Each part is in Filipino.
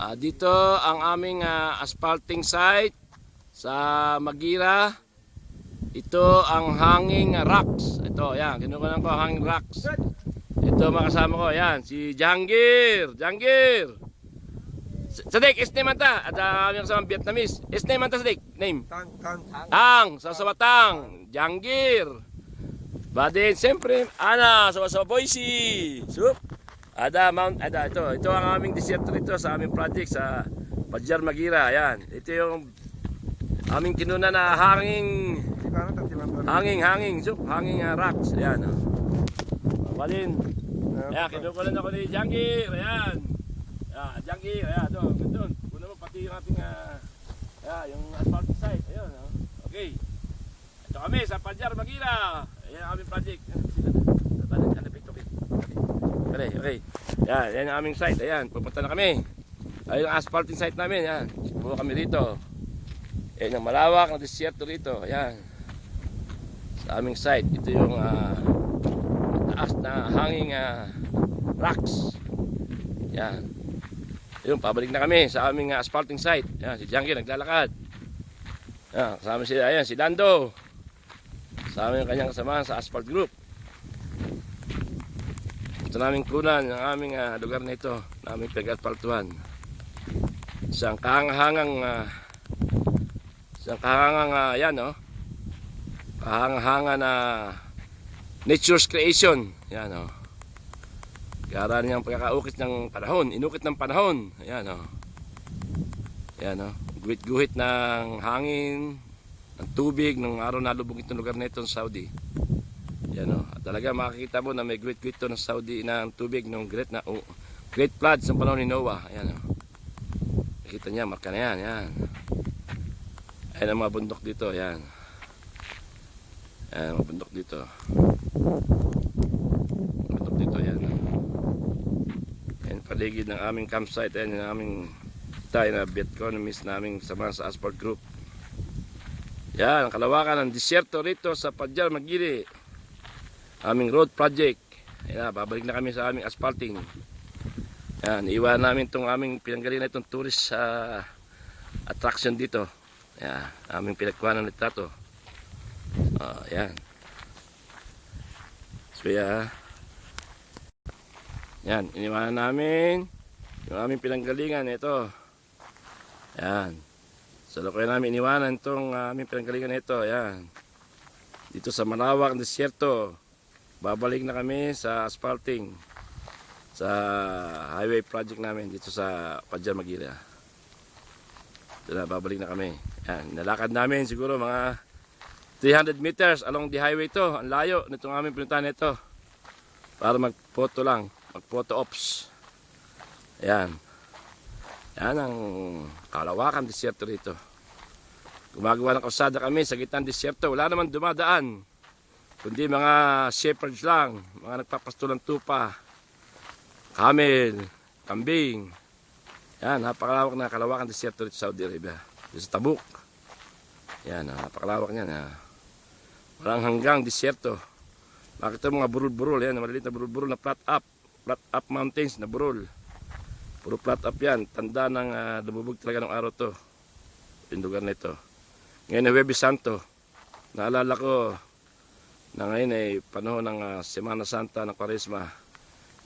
Dito ang aming asphalting site sa Magira. Ito ang hanging rocks. Ito, yan, kinukunan ko hanging rocks. Ito makasama ko, yan, si Jangir. Jangir! Sadik, isname anta. At aming kasama Vietnamese. Isname anta, Sadik. Name? Tang, Sasawatang. Jangir. Badin, siyempre, Ana, Sawasawa Boise. Sup. Ito ang aming disyerto rito sa aming project sa Padjar Magira. Ayan, ito yung aming kinuna na hanging rocks. Ayan, oh. Mabalin. Ayan, kinukulan ako ni Jangir. Ayan. Jangir, ayan, doon. Kuno mo pati yung ating yung asphalt site. Ayan, oh. Okay. Ito kami sa Padjar Magira. Ayan ang aming project. Okay. Yan ang aming site. Ayan, pupunta na kami. Ayun ang asphalting site namin. Ayan, pupunta kami rito. Ayan ang malawak na disyerto rito. Ayan. Sa aming site. Ito yung mataas na hanging rocks. Ayan. Ayun, pabalik na kami sa aming asphalting site. Ayan, si Janky naglalakad. Ayan, kasama sila. Ayan, si Lando. Kasama yung kanyang kasama sa asphalt group. Ito naming kunan ng aming lugar na ito, na aming pag-asphaltuhan. Isang kahangang yan, no? Kahanga na nature's creation. Yan, no? Kaya niyang pagkakaukit ng panahon, inukit ng panahon. Ayan, no? Yan, no? Guhit-guhit ng hangin, ng tubig, ng araw na lubog itong lugar na ito sa Saudi. Yan, o. Talaga makikita mo na may great to ng Saudi ng tubig ng great floods sa panahon ni Noah. Ayan, o. Nakita niya, marka na yan. Yan. Ayan ang mga bundok dito. Yan. Ayan ang mga bundok dito. Bundok dito. Yan. Ayan paligid ng aming campsite. Ayan yung aming tayo na Vietnamese naming sama sa asphalt group. Yan ang kalawakan ng disyerto rito sa Padjar Magiri. Aming road project. Ayan, babalik na kami sa aming asphalting. Ayan, iwan namin itong aming pinanggalingan na itong tourist attraction dito. Ayan, aming pinagkuhanan ng litrato. Ayan. So, yan, iniwanan namin yung aming pinanggalingan. Ito. Ayan. So, kaya namin iniwanan itong aming pinanggalingan ito. Ayan. Dito sa malawak ng disyerto. Babalik na kami sa asphalting sa highway project namin dito sa Padjar Magira. Ito na, babalik na kami. Yan, nalakad namin siguro mga 300 meters along the highway to. Ang layo nitong aming pinuntahan nito. Para mag-photo lang, mag-photo ops. Ayan. Yan ang kalawakan disyerto rito. Gumagawa ng kalsada kami sa gitnang disyerto. Wala naman dumadaan. Kundi mga shepherds lang, mga nagpapastulang tupa, camel, kambing. Yan, napakalawak na kalawakan disyerto rito sa Saudi Arabia. Dito sa Tabuk. Yan, napakalawak niyan. Walang hanggang disyerto. Makita mo mga burul-burul, yan, maliliit na burul-burul na flat up mountains na burul. Puro flat up yan, tanda ng lumubog talaga ng araw to. Yung lugar na ito. Ngayon na Huwebes Santo, naalala ko, na ngayon ay panahon ng Semana Santa ng Kwaresma.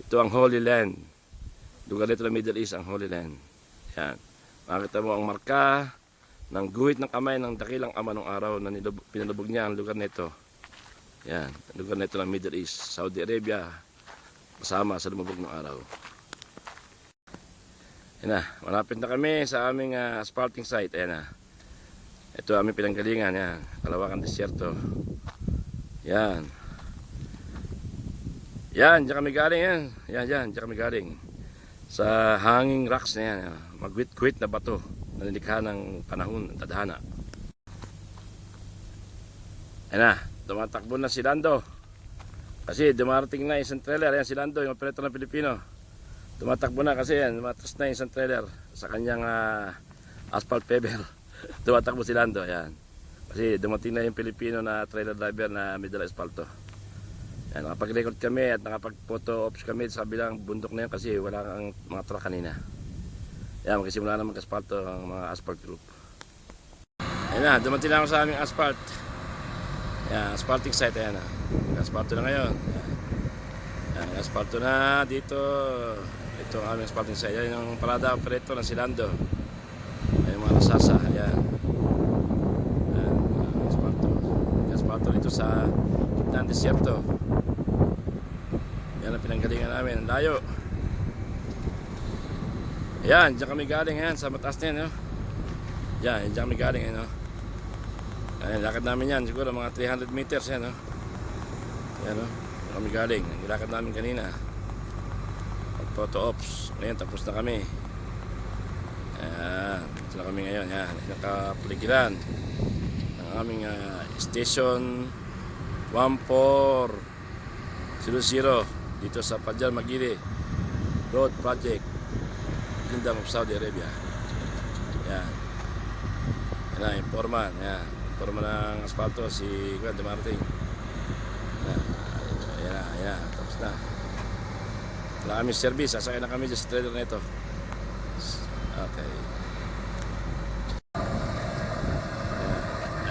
Ito ang Holy Land. Lugar nito ng Middle East, ang Holy Land. Yan. Makita mo ang marka ng guhit ng kamay ng dakilang ama ng araw na pinalubog niya ang lugar nito. Yan. Ang lugar nito ng Middle East, Saudi Arabia, kasama sa lumubog ng araw. Yan na. Malapit na kami sa aming asphalting site. Ayan na. Ito aming pinanggalingan. Yan. Kalawakan disyerto. Yan. Yan, diyan kami galing yan. Yan, diyan kami galing. Sa hanging rocks na yan. Magwit-gwit na bato. Nanilikha ng panahon, ng tadhana. Yan na, tumatakbo na si Lando. Kasi dumarating na isang trailer. Yan si Lando, yung operator ng Pilipino. Tumatakbo na kasi yan, matas na isang trailer sa kanyang asphalt paver. Tumatakbo si Lando, yan. Kasi dumating na yung Pilipino na trailer driver na may dala espalto. Yan, nakapag-record kami at nakapag-photo ops kami sa kabilang bundok na yun kasi wala kang mga truck kanina. Yan, magsisimula na mag-asfalto ang mga asphalt group. Ayan na, dumating na ako sa aming asphalt. Yan, asphalting site, ayan na. Asfalto na ngayon. Yan, asfalto na dito. Ito ang aming asphalting site. Yan yung parada operator ng Silando. Ayan yung mga nasasa, ayan. Ayan, asfalto. Asfalto dito sa gitna ng disyerto. Yan ang pinanggalingan namin, ang layo. Ayan, dyan kami galing, ayan, sa mataas na yan, no? Yan, dyan kami galing, ayan, no? Ayan, lakad namin yan, siguro mga 300 meters yan, no? Ayan, no? Dyan kami galing, nilakad namin kanina. Photo ops, ngayon tapos na kami. Ayan, ito na kami ngayon, ayan, nakapaligiran ang aming station 1400 dito sa Padjal Magili Road Project, Kingdom of Saudi Arabia. Yan. Yan na, yung foreman. Yan. Foreman ng asfalto, si Juan de Martin. Yan. Yan na, yan. Tapos na. Wala kami service. Sasakay na kami dyan sa trailer na ito. Okay.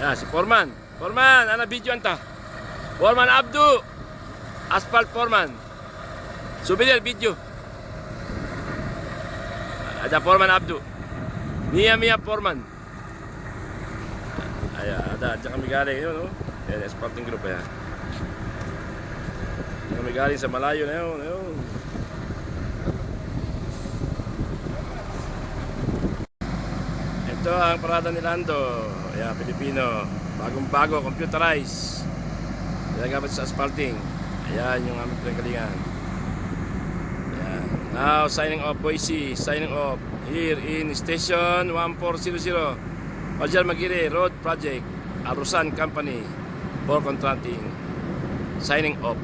Yan. Yan, si foreman. Foreman, ano video anta? Foreman Abdu. Asphalt foreman. Souvenir video. Ada Foreman Abdu. Mia Foreman. Ayan, ada. Diyan kami galing. Yun, no? Ayan, asphalting group. Ayan. Diyan kami galing sa malayo na yun. Ayun. Ito ang parada ni Lando. Ayan, Pilipino. Bagong-bago, computerized. Ginagamit sa asphalting. Ayan yung aming pinanggalingan. Now, signing off, Boise, signing off here in station 1400 Padjal Magili Road Project, Arusan Company for contracting. Signing off.